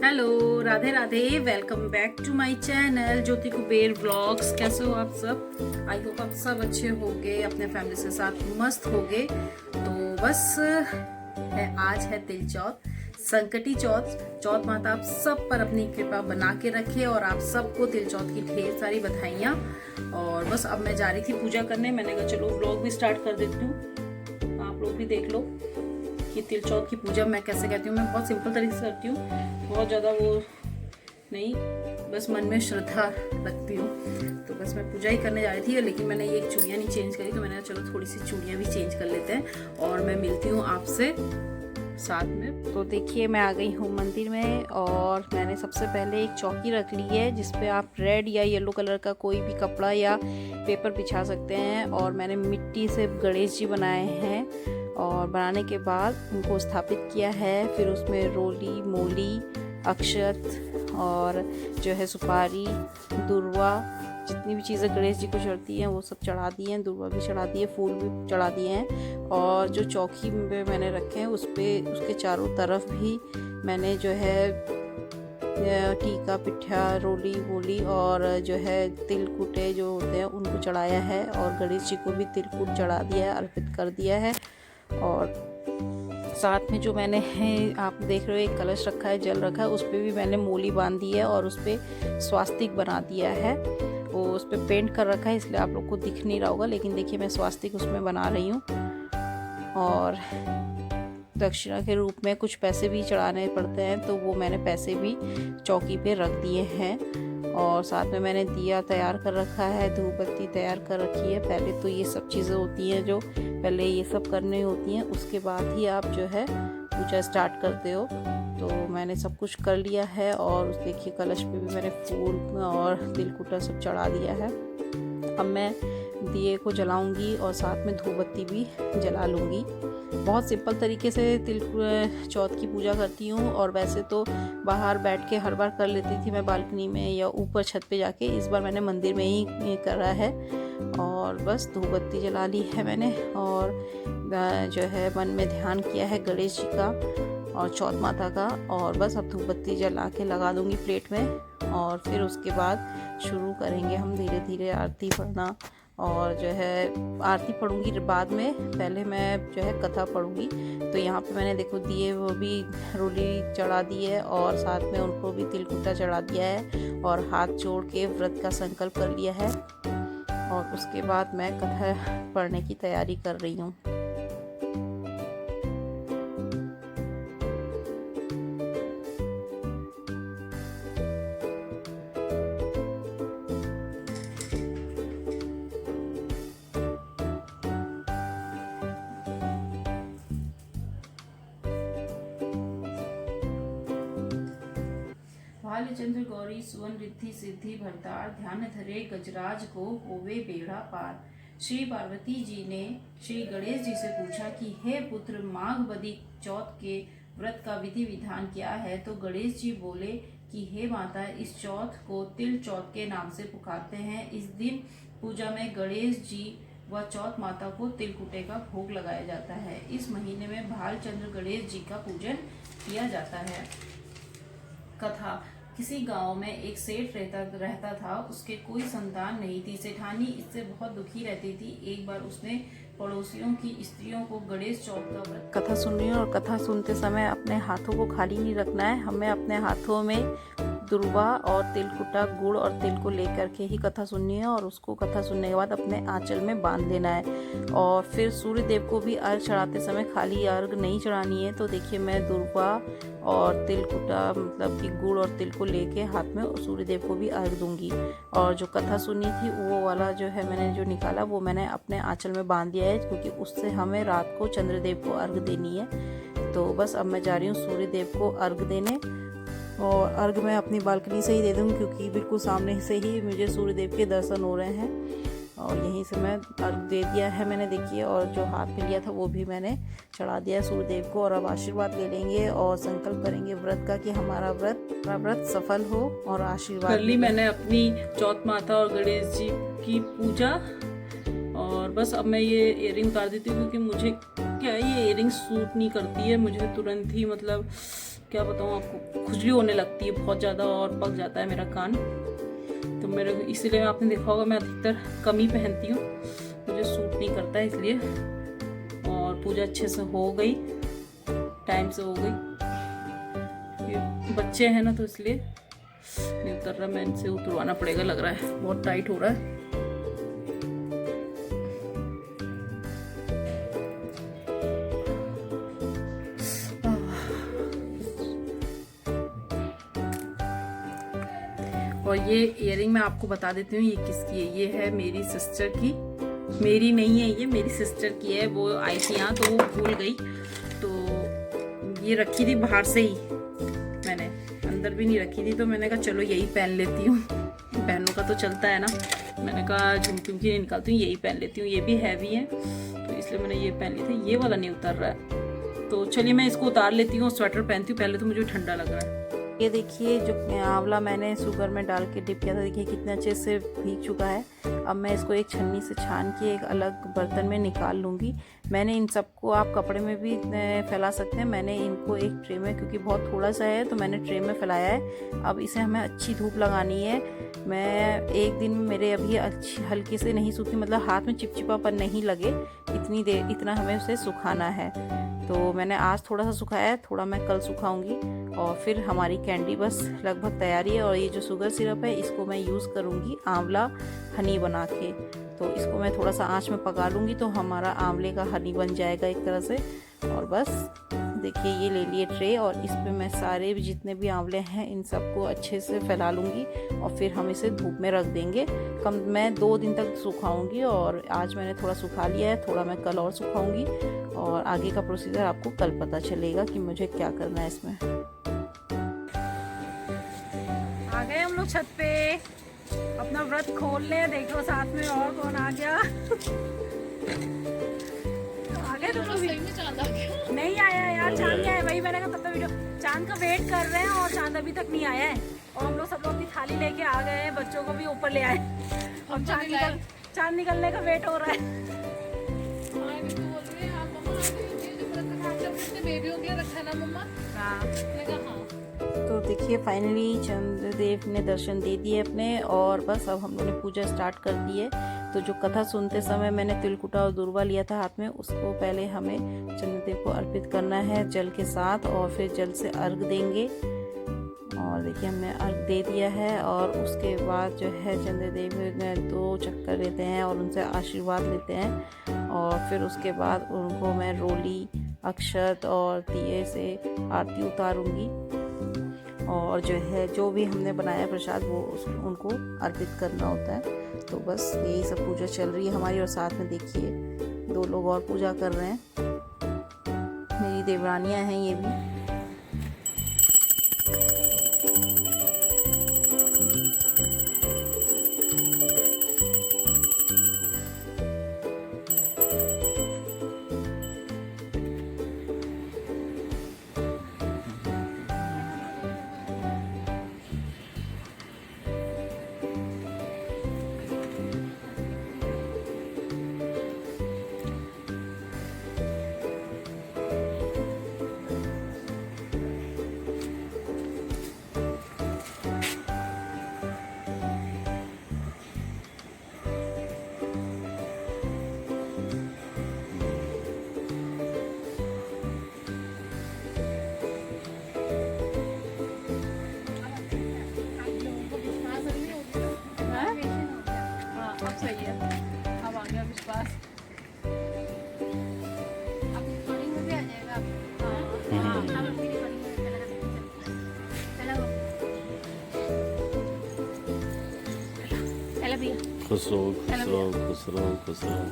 Hello, Radhe Radhe. Welcome back to my channel Jyoti Kuber vlogs. कैसे हो आप सब? आई होप आप सब अच्छे होंगे, अपने फैमिली के साथ मस्त होंगे। तो बस आज है तिल चौथ, संकटी चौथ। चौथ माता आप सब पर अपनी कृपा बना के रखे और आप सबको तिल चौथ की ढेर सारी बधाइयाँ। और बस अब मैं जा रही थी पूजा करने। मैंने कहा चलो व्लॉग भी स्टार्ट कर देती हूँ, आप लोग भी देख लो कि तिल चौथ की पूजा मैं कैसे कहती हूँ। मैं बहुत सिंपल तरीके से करती हूँ, बहुत ज़्यादा वो नहीं, बस मन में श्रद्धा रखती हूँ। तो बस मैं पूजा ही करने जा रही थी, लेकिन मैंने ये चूड़ियाँ नहीं चेंज करी, तो मैंने कहा चलो थोड़ी सी चूड़ियाँ भी चेंज कर लेते हैं और मैं मिलती हूँ आपसे साथ में। तो देखिए मैं आ गई हूँ मंदिर में और मैंने सबसे पहले एक चौकी रख ली है जिसपे आप रेड या येलो कलर का कोई भी कपड़ा या पेपर बिछा सकते हैं। और मैंने मिट्टी से गणेश जी बनाए हैं और बनाने के बाद उनको स्थापित किया है। फिर उसमें रोली, मोली, अक्षत और जो है सुपारी, दुर्वा, जितनी भी चीज़ें गणेश जी को चढ़ती हैं वो सब चढ़ा दी हैं। दुर्वा भी चढ़ा दी है, फूल भी चढ़ा दिए हैं। और जो चौकी में मैंने रखे हैं उस पर, उसके चारों तरफ भी मैंने जो है टीका, पिठा, रोली, मोली और जो है तिलकुटे जो होते हैं उनको चढ़ाया है। और गणेश जी को भी तिलकुट चढ़ा दिया है, अर्पित कर दिया है। और साथ में जो मैंने आप देख रहे हो एक कलश रखा है, जल रखा है, उस पर भी मैंने मोली बांध दी है और उस पर स्वास्तिक बना दिया है। वो उस पर पेंट कर रखा है इसलिए आप लोग को दिख नहीं रहा होगा, लेकिन देखिए मैं स्वास्तिक उसमें बना रही हूँ। और दक्षिणा के रूप में कुछ पैसे भी चढ़ाने पड़ते हैं, तो वो मैंने पैसे भी चौकी पे रख दिए हैं। और साथ में मैंने दिया तैयार कर रखा है, धूप बत्ती तैयार कर रखी है। पहले तो ये सब चीज़ें होती हैं जो पहले ये सब करनी होती हैं, उसके बाद ही आप जो है पूजा स्टार्ट करते हो। तो मैंने सब कुछ कर लिया है और उस देखिए कलश पे भी मैंने फूल और तिलकुटा सब चढ़ा दिया है। अब मैं दिए को जलाऊंगी और साथ में धूप बत्ती भी जला लूँगी। बहुत सिंपल तरीके से तिल चौथ की पूजा करती हूँ। और वैसे तो बाहर बैठ के हर बार कर लेती थी मैं, बालकनी में या ऊपर छत पे जाके। इस बार मैंने मंदिर में ही करा है और बस धूप बत्ती जला ली है मैंने। और जो है मन में ध्यान किया है गणेश जी का और चौथ माता का। और बस अब धूप बत्ती जला के लगा दूँगी प्लेट में और फिर उसके बाद शुरू करेंगे हम धीरे धीरे आरती पढ़ना। और जो है आरती पढ़ूंगी बाद में, पहले मैं जो है कथा पढ़ूंगी। तो यहाँ पे मैंने देखो दिए वो भी रोली चढ़ा दी है और साथ में उनको भी तिलकुटा चढ़ा दिया है और हाथ जोड़ के व्रत का संकल्प कर लिया है। और उसके बाद मैं कथा पढ़ने की तैयारी कर रही हूँ। भालचंद्र गौरी सुवन रिद्धि सिद्धि भरतार, ध्यान धरे गजराज को होवे बेड़ा पार। श्री पार्वती जी ने श्री गणेश जी से पूछा कि हे पुत्र, माघ बदी चौथ के व्रत का विधि विधान क्या है? तो गणेश जी बोले कि हे माता, इस चौथ को तिल चौथ के नाम से पुकारते हैं। इस दिन पूजा में गणेश जी व चौथ माता को तिलकुटे का भोग लगाया जाता है। इस महीने में भालचंद्र गणेश जी का पूजन किया जाता है। कथा। किसी गांव में एक सेठ रहता था। उसके कोई संतान नहीं थी। सेठानी इससे बहुत दुखी रहती थी। एक बार उसने पड़ोसियों की स्त्रियों को गणेश चौथ का व्रत। कथा सुन रही हूँ और कथा सुनते समय अपने हाथों को खाली नहीं रखना है। हमें अपने हाथों में दुर्वा और तिलकुटा, गुड़ और तिल को लेकर के ही कथा सुननी है और उसको कथा सुनने के बाद अपने आंचल में बांध देना है। और फिर सूर्य देव को भी अर्घ चढ़ाते समय खाली अर्घ नहीं चढ़ानी है। तो देखिए मैं दुर्वा और तिलकुटा मतलब कि गुड़ और तिल को लेके हाथ में सूर्य देव को भी अर्घ दूंगी। और जो कथा सुनी थी वो वाला जो है मैंने जो निकाला वो मैंने अपने आंचल में बांध दिया है, क्योंकि उससे हमें रात को चंद्रदेव को अर्घ देनी है। तो बस अब मैं जा रही हूँ सूर्य देव को अर्घ देने। और अर्घ मैं अपनी बालकनी से ही दे दूँगी, क्योंकि बिल्कुल सामने से ही मुझे सूर्य देव के दर्शन हो रहे हैं। और यहीं से मैं अर्घ दे दिया है मैंने, देखिए। और जो हाथ में लिया था वो भी मैंने चढ़ा दिया सूर्य देव को। और अब आशीर्वाद ले लेंगे और संकल्प करेंगे व्रत का कि हमारा व्रत सफल हो और आशीर्वाद। कर ली मैंने अपनी चौथ माता और गणेश जी की पूजा। और बस अब मैं ये इयरिंग उतार देती हूँ, क्योंकि मुझे क्या है ये इयरिंग सूट नहीं करती है। मुझे तुरंत ही मतलब क्या बताऊँ आपको, खुजली होने लगती है बहुत ज़्यादा और पक जाता है मेरा कान। तो मेरे इसीलिए आपने देखा होगा मैं अधिकतर कम ही पहनती हूँ, मुझे सूट नहीं करता है इसलिए। और पूजा अच्छे से हो गई, टाइम से हो गई। ये बच्चे हैं ना तो इसलिए नहीं उतर रहा, मैं इनसे उतरवाना पड़ेगा लग रहा है, बहुत टाइट हो रहा है। और ये इयरिंग मैं आपको बता देती हूँ ये किसकी है। ये है मेरी सिस्टर की, मेरी नहीं है ये, मेरी सिस्टर की है। वो आई थी यहाँ तो वो भूल गई, तो ये रखी थी बाहर से ही, मैंने अंदर भी नहीं रखी थी, तो मैंने कहा चलो यही पहन लेती हूँ। बहनों का तो चलता है ना, मैंने कहा झुमकी उमकी नहीं निकालती हूँ, यही पहन लेती हूँ। ये भी हैवी है तो इसलिए मैंने ये पहन ली थी। ये वाला नहीं उतर रहा है, तो चलिए मैं इसको उतार लेती हूँ, स्वेटर पहनती हूँ। पहले तो मुझे ठंडा लग रहा है। ये देखिए जो आंवला मैंने शुगर में डाल के डिप किया था, देखिए कितने अच्छे से भीग चुका है। अब मैं इसको एक छन्नी से छान के एक अलग बर्तन में निकाल लूँगी। मैंने इन सबको आप कपड़े में भी फैला सकते हैं, मैंने इनको एक ट्रे में, क्योंकि बहुत थोड़ा सा है तो मैंने ट्रे में फैलाया है। अब इसे हमें अच्छी धूप लगानी है। मैं एक दिन मेरे अभी अच्छी हल्के से नहीं सूखी, मतलब हाथ में चिपचिपापन नहीं लगे, इतनी देर इतना हमें उसे सुखाना है। तो मैंने आज थोड़ा सा सुखाया है, थोड़ा मैं कल सुखाऊंगी और फिर हमारी कैंडी बस लगभग तैयारी है। और ये जो शुगर सिरप है इसको मैं यूज़ करूँगी आंवला हनी बना के, तो इसको मैं थोड़ा सा आंच में पका लूँगी तो हमारा आंवले का हनी बन जाएगा एक तरह से। और बस देखिए ये ले लिए ट्रे और इस पे मैं सारे जितने भी आंवले हैं इन सबको अच्छे से फैला लूँगी और फिर हम इसे धूप में रख देंगे। मैं 2 दिन तक सुखाऊंगी और आज मैंने थोड़ा सुखा लिया है, थोड़ा मैं कल और सुखाऊंगी और आगे का प्रोसीजर आपको कल पता चलेगा कि मुझे क्या करना है इसमें। आ गए हम लोग छत पे, अपना व्रत खोल ले। देखो साथ में और कौन आ गया। आ गए तुम लोग? नहीं आया यार, चांद नहीं आया। वही मैंने कहा तब तक वीडियो, चांद का वेट कर रहे हैं और चांद अभी तक नहीं आया है। और हम लोग सब लोग अपनी थाली लेके आ गए हैं, बच्चों को भी ऊपर ले आए। अब चांद निकलने का वेट हो रहा है। तो देखिए फाइनली चंद्रदेव ने दर्शन दे दिए अपने और बस अब हम लोगों ने पूजा स्टार्ट कर दी है। तो जो कथा सुनते समय मैंने तिलकुटा और दुर्वा लिया था हाथ में, उसको पहले हमें चंद्रदेव को अर्पित करना है जल के साथ और फिर जल से अर्घ देंगे। और देखिए हमने अर्घ दे दिया है और उसके बाद जो है चंद्रदेव 2 चक्कर लेते हैं और उनसे आशीर्वाद लेते हैं। और फिर उसके बाद उनको मैं रोली, अक्षत और दिए से आरती उतारूंगी और जो है जो भी हमने बनाया प्रसाद वो उनको अर्पित करना होता है। तो बस यही सब पूजा चल रही है हमारी। और साथ में देखिए 2 लोग और पूजा कर रहे हैं, मेरी देवरानियां हैं ये भी। सही है, अब आ गया विश्वास। खुश रहो, खुश रहो, खुश रहो, खुश रहो।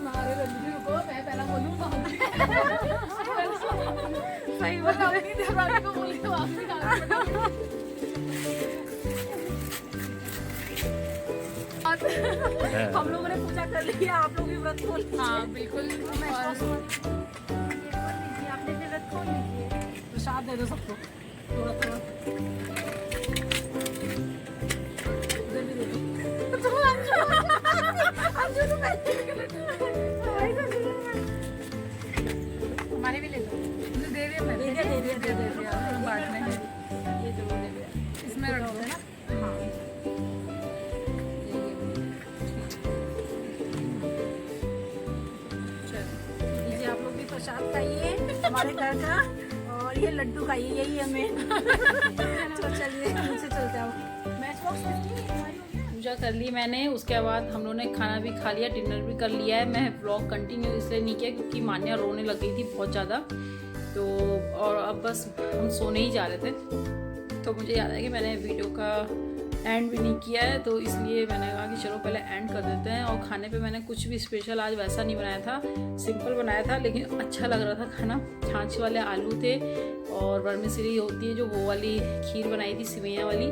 सही हम लोगों ने पूजा कर ली है, आप लोग भी व्रत खोल लीजिए। हाँ बिल्कुल, आपने भी व्रत खोल लीजिए, प्रसाद दे दो सबको थोड़ा थोड़ा। हमारे भी ले लो, दे दिया, दे दिया, बांटने हैं। मैं रख दूँ ना। हाँ लीजिए आप लोग भी प्रसाद खाइए हमारे घर का, और ये लड्डू खाइए, यही हमें। तो चलिए नीचे चलते हैं। मैच बॉक्स पूजा कर ली मैंने, उसके बाद हम लोगों ने खाना भी खा लिया, डिनर भी कर लिया है। मैं व्लॉग कंटिन्यू इसलिए नहीं किया क्योंकि मान्या रोने लग गई थी बहुत ज़्यादा, तो और अब बस हम सोने ही जा रहे थे। तो मुझे याद है कि मैंने वीडियो का एंड भी नहीं किया है, तो इसलिए मैंने कहा कि चलो पहले एंड कर देते हैं। और खाने पे मैंने कुछ भी स्पेशल आज वैसा नहीं बनाया था, सिंपल बनाया था, लेकिन अच्छा लग रहा था खाना। छाछ वाले आलू थे और वर्मिसेली होती है जो वो वाली खीर बनाई थी सिवैयाँ वाली,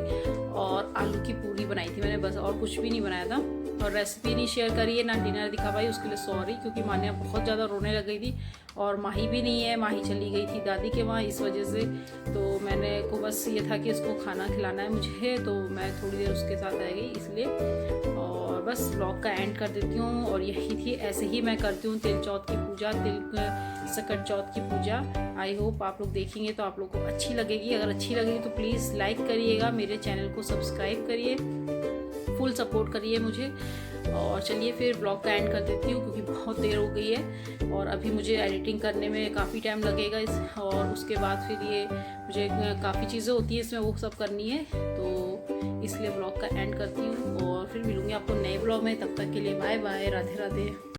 और आलू की पूरी बनाई थी मैंने, बस और कुछ भी नहीं बनाया था। और रेसिपी नहीं शेयर करी है, ना डिनर दिखा पाई, उसके लिए सॉरी, क्योंकि मान्या बहुत ज़्यादा रोने लग गई थी। और माही भी नहीं है, माही चली गई थी दादी के वहाँ, इस वजह से तो मैंने को बस ये था कि इसको खाना खिलाना है मुझे, तो मैं थोड़ी देर उसके साथ रह गई इसलिए। और बस व्लॉग का एंड कर देती हूँ। और यही थी, ऐसे ही मैं करती हूँ तिल चौथ की पूजा, तिल सकट चौथ की पूजा। आई होप आप लोग देखेंगे तो आप लोग को अच्छी लगेगी। अगर अच्छी लगेगी तो प्लीज़ लाइक करिएगा, मेरे चैनल को सब्सक्राइब करिए, फुल सपोर्ट करिए मुझे। और चलिए फिर ब्लॉग का एंड कर देती हूँ क्योंकि बहुत देर हो गई है और अभी मुझे एडिटिंग करने में काफ़ी टाइम लगेगा और उसके बाद फिर ये मुझे काफ़ी चीज़ें होती हैं इसमें, वो सब करनी है, तो इसलिए ब्लॉग का एंड करती हूँ। और फिर मिलूँगी आपको नए ब्लॉग में, तब तक के लिए बाय बाय, राधे राधे।